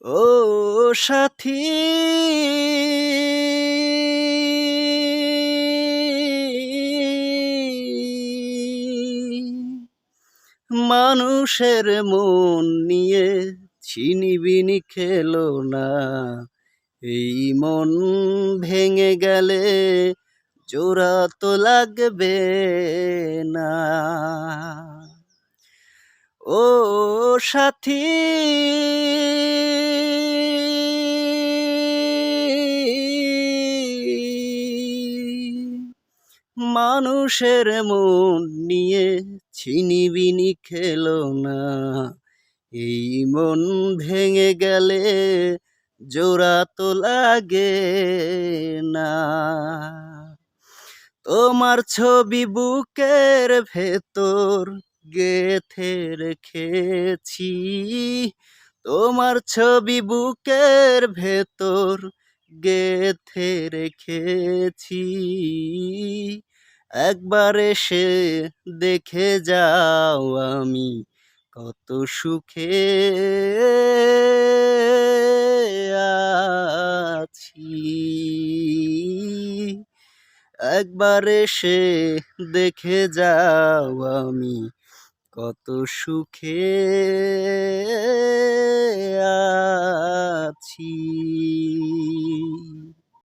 ও সাথী, মানুষের মন নিয়ে ছিনিবিনি খেলো না। এই মন ভেঙে গেলে জোড়া তো লাগবে না। ও সাথী, মানুষের মন নিয়ে ছিনিবিনি খেলো না। এই মন ভেঙে গেলে জোড়া তো লাগে না। তোমার ছবি বুকের ভেতর গেথে রেখেছি, তোমার ছবি বুকের ভেতর গেথে রেখেছি। একবার এসে দেখে যাও আমি কত সুখে আছি। একবার এসে দেখে যাও আমি কত সুখে আছি।